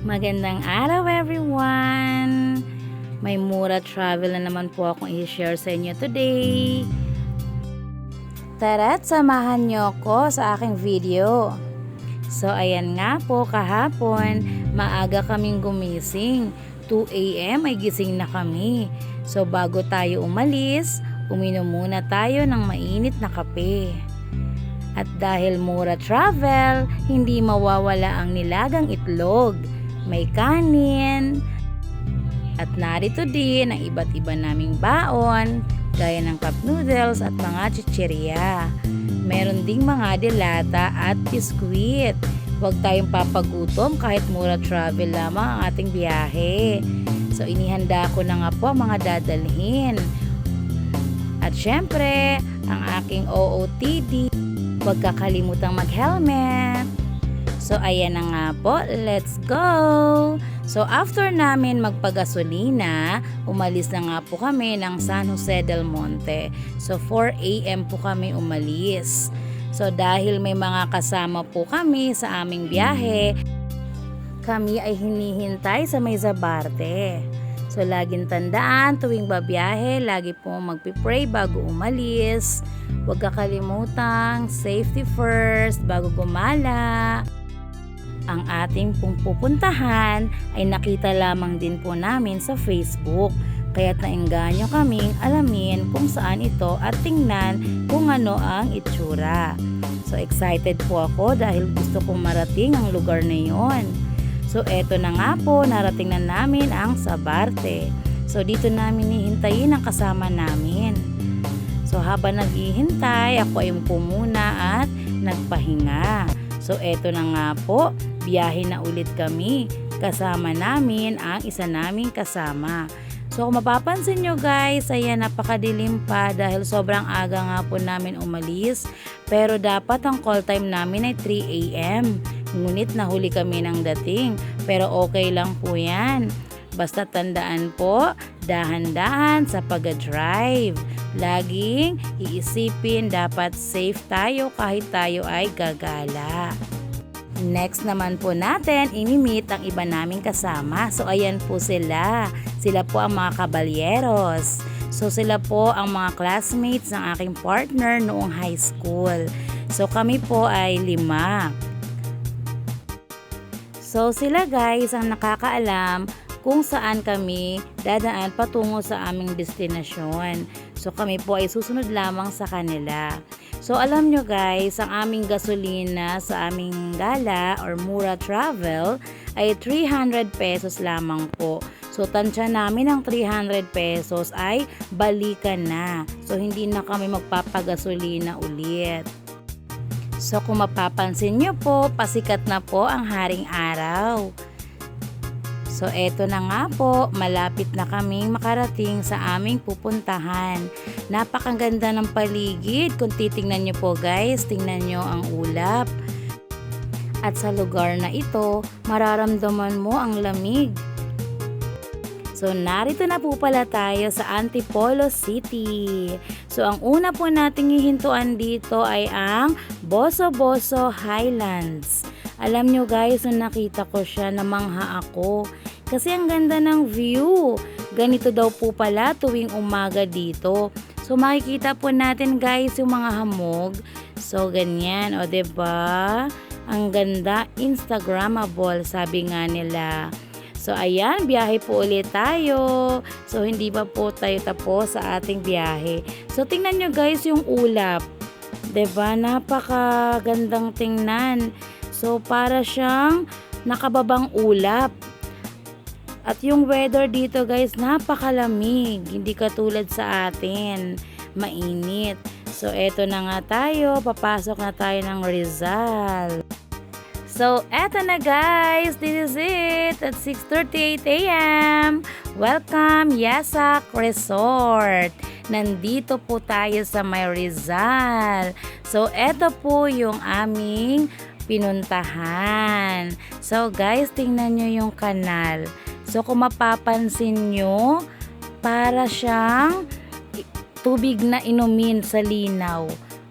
Magandang araw everyone! May Mura Travel na naman po akong i-share sa inyo today. Tara't samahan nyo ko sa aking video. So ayan nga po, kahapon maaga kaming gumising. 2 AM ay gising na kami. So bago tayo umalis, uminom muna tayo ng mainit na kape. At dahil Mura Travel, hindi mawawala ang nilagang itlog. May kanin. At narito din ang iba't iba naming baon, gaya ng cup noodles at mga chichirya. Meron ding mga delata at biskwit. Huwag tayong papagutom kahit Mura Travel lamang ang ating biyahe. So inihanda ko na nga po ang mga dadalhin. At syempre, ang aking OOTD. Huwag kakalimutang mag-helmet. So ayan na nga po, let's go! So after namin magpagasolina, umalis na nga po kami ng San Jose del Monte. So 4 AM po kami umalis. So dahil may mga kasama po kami sa aming biyahe, kami ay hinihintay sa may Zabarte. So laging tandaan, tuwing babiyahe, lagi po magpipray bago umalis. Huwag kakalimutang safety first bago gumala. Ang ating pong pupuntahan ay nakita lamang din po namin sa Facebook. Kaya't naengganyo kaming alamin kung saan ito at tingnan kung ano ang itsura. So excited po ako dahil gusto kong marating ang lugar na yon. So eto na nga po, narating na namin ang Zabarte. So dito namin hihintayin ang kasama namin. So habang naghihintay, ako ay upo muna at nagpahinga. So eto na nga po, biyahe na ulit kami. Kasama namin ang isa naming kasama. So kung mapapansin nyo guys, ayan, napakadilim pa dahil sobrang aga nga po namin umalis. Pero dapat ang call time namin ay 3 AM. Ngunit nahuli kami ng dating. Pero okay lang po yan. Basta tandaan po, dahan-dahan sa pag-drive. Laging iisipin dapat safe tayo kahit tayo ay gagala. Next naman po natin, imi-meet ang iba naming kasama. So ayan po sila. Sila po ang mga kabalyeros. So sila po ang mga classmates ng aking partner noong high school. So kami po ay 5. So sila guys ang nakakaalam kung saan kami dadaan patungo sa aming destinasyon. So kami po ay susunod lamang sa kanila. So alam nyo guys, ang aming gasolina sa aming gala or Mura Travel ay 300 pesos lamang po. So tansya namin ang 300 pesos ay balikan na. So hindi na kami magpapagasolina ulit. So kung mapapansin nyo po, pasikat na po ang haring araw. So eto na nga po, malapit na kaming makarating sa aming pupuntahan. Napakaganda ng paligid. Kung titingnan nyo po guys, tingnan nyo ang ulap. At sa lugar na ito, mararamdaman mo ang lamig. So narito na po pala tayo sa Antipolo City. So ang una po nating hihintuan dito ay ang Boso Boso Highlands. Alam nyo guys, nung nakita ko siya, namangha ako. Kasi ang ganda ng view. Ganito daw po pala tuwing umaga dito. So makikita po natin guys yung mga hamog. So ganyan, o diba? Ang ganda, Instagrammable, sabi nga nila. So ayan, biyahe po ulit tayo. So hindi pa po tayo tapos sa ating biyahe. So tingnan nyo guys yung ulap. Diba? Napakagandang tingnan. So para siyang nakababang ulap. At yung weather dito guys, napakalamig. Hindi katulad sa atin. Mainit. So eto na nga tayo. Papasok na tayo ng Rizal. So eto na guys. This is it. At 6:38 AM. Welcome Yasak Resort. Nandito po tayo sa may Rizal. So eto po yung aming pinuntahan. So guys, tingnan nyo yung kanal. So kung mapapansin nyo, para siyang tubig na inumin sa linaw.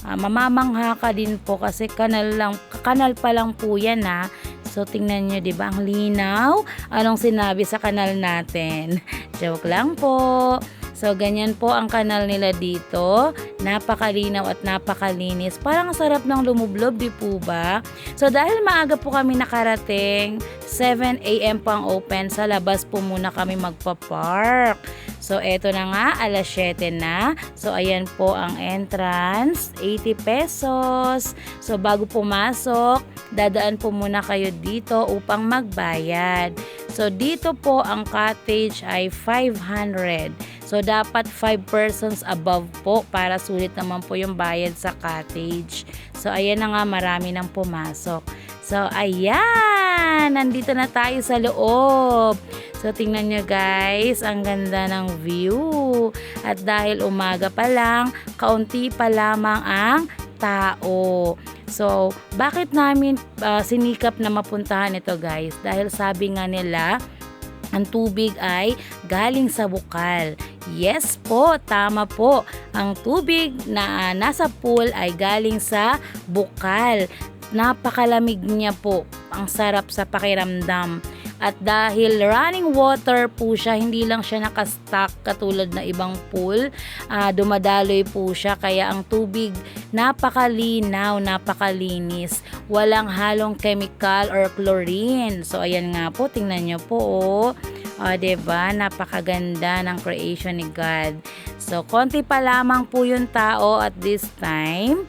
Mamamangha ka din po kasi kanal pa lang po yan ha. So, tingnan nyo, di ba? Ang linaw. Anong sinabi sa kanal natin? Joke lang po. So, ganyan po ang kanal nila dito. Napakalinaw at napakalinis. Parang sarap ng lumublob, di po ba? So, dahil maaga po kami nakarating, 7 AM po ang open. Sa labas po muna kami magpa-park. So, eto na nga, alas 7 na. So, ayan po ang entrance, 80 pesos. So, bago pumasok, dadaan po muna kayo dito upang magbayad. So, dito po ang cottage ay 500. So, dapat 5 persons above po para sulit naman po yung bayad sa cottage. So, ayan na nga, marami nang pumasok. So, ayan! Nandito na tayo sa loob. So, tingnan nyo guys, ang ganda ng view. At dahil umaga pa lang, kaunti pa lamang ang tao. So, bakit namin sinikap na mapuntahan ito guys? Dahil sabi nga nila, ang tubig ay galing sa bukal. Yes po, tama po. Ang tubig na nasa pool ay galing sa bukal. Napakalamig niya po. Ang sarap sa pakiramdam. At dahil running water po siya, hindi lang siya nakastock katulad na ibang pool. Dumadaloy po siya, kaya ang tubig napakalinaw, napakalinis. Walang halong chemical or chlorine. So, ayan nga po, tingnan nyo po. Diba? Napakaganda ng creation ni God. So, konti pa lamang po yung tao at this time.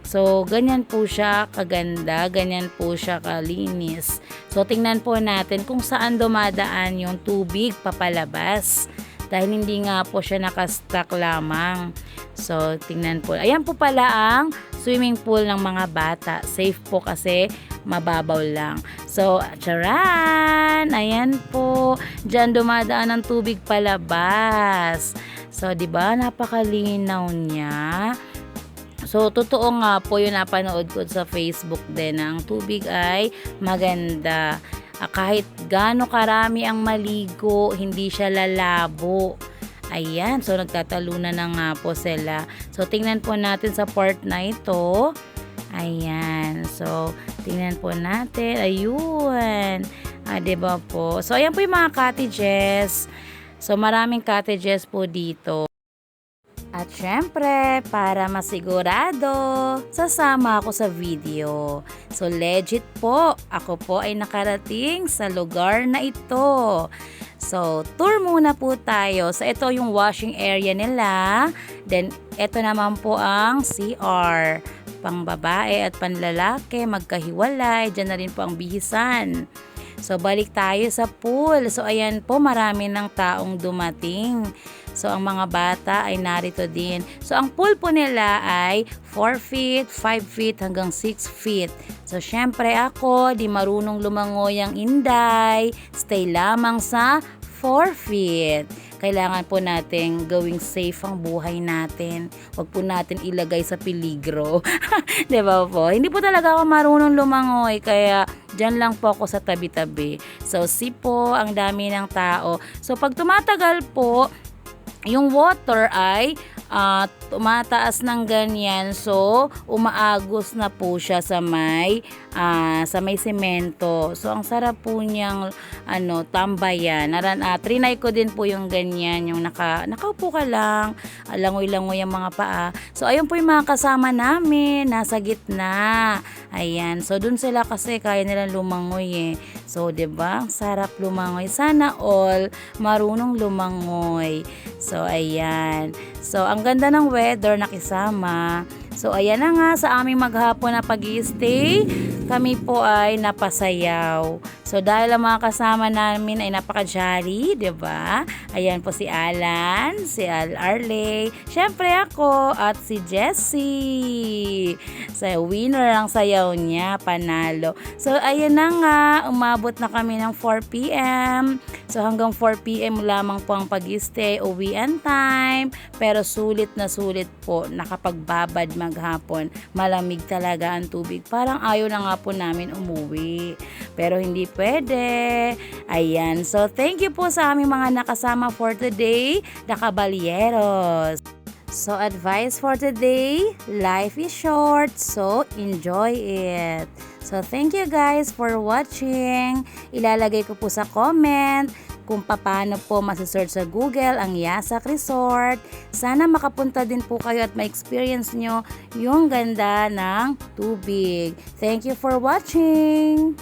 So, ganyan po siya kaganda, ganyan po siya kalinis. So, tingnan po natin kung saan dumadaan yung tubig papalabas. Dahil hindi nga po siya nakastock lamang. So, tingnan po. Ayan po pala ang swimming pool ng mga bata. Safe po kasi mababaw lang. So, charan! Ayan po. Diyan dumadaan ang tubig palabas. So, di ba napakalinaw niya? So, totoo nga po yung napanood ko sa Facebook din. Ang tubig ay maganda. Kahit gaano karami ang maligo, hindi siya lalabo. Ayan, so nagtatalunan na nga po sila. So, tingnan po natin sa part na ito. Ayan, so tingnan po natin. Ayun. Diba po? So, ayan po yung mga cottages. So, maraming cottages po dito. At syempre, para masigurado, sasama ako sa video. So legit po, ako po ay nakarating sa lugar na ito. So, tour muna po tayo. So, ito yung washing area nila. Then, ito naman po ang CR. Pang babae at panlalaki, magkahiwalay. Diyan na rin po ang bihisan. So, balik tayo sa pool. So, ayan po, marami ng taong dumating. So, ang mga bata ay narito din. So, ang pool po nila ay 4 feet, 5 feet, hanggang 6 feet. So, syempre ako, di marunong lumangoy ang Inday. Stay lamang sa 4 feet. Kailangan po natin gawing safe ang buhay natin. Huwag po natin ilagay sa peligro. Diba po? Hindi po talaga ako marunong lumangoy. Kaya, dyan lang po ako sa tabi-tabi. So, see po, ang dami ng tao. So, pag tumatagal po, yung water ay tumataas ng ganyan, so umaagos na po siya sa may semento. So ang sarap po niyang tambayan. Trinay ko din po yung ganyan, yung nakaupo ka lang, langoy-langoy ang mga paa. So ayun po yung mga kasama namin, nasa gitna. Ayan, so dun sila kasi kaya nilang lumangoy eh. So 'di ba? Sarap lumangoy. Sana all marunong lumangoy. So ayan. So ang ganda ng weather nakisama. So ayan na nga, sa aming maghapon na pag-i-stay, kami po ay napasayaw. So dahil ang mga kasama namin ay napaka-jolly, 'di ba? Ayan po si Alan, si Arley, syempre ako at si Jessie. So winner ang sayaw niya, panalo. So ayan na nga, umabot na kami ng 4 PM. So hanggang 4 PM lamang po ang pag-i-stay, uwian time, pero sulit na sulit po, nakapagbabad maghapon. Malamig talaga ang tubig. Parang ayaw na nga po namin umuwi. Pero hindi pwede. Ayan. So, thank you po sa aming mga nakasama for today, the Caballeros. So advice for today, life is short, so enjoy it. So thank you guys for watching. Ilalagay ko po sa comment kung paano po masisearch sa Google ang Yasak Resort. Sana makapunta din po kayo at ma-experience nyo yung ganda ng tubig. Thank you for watching!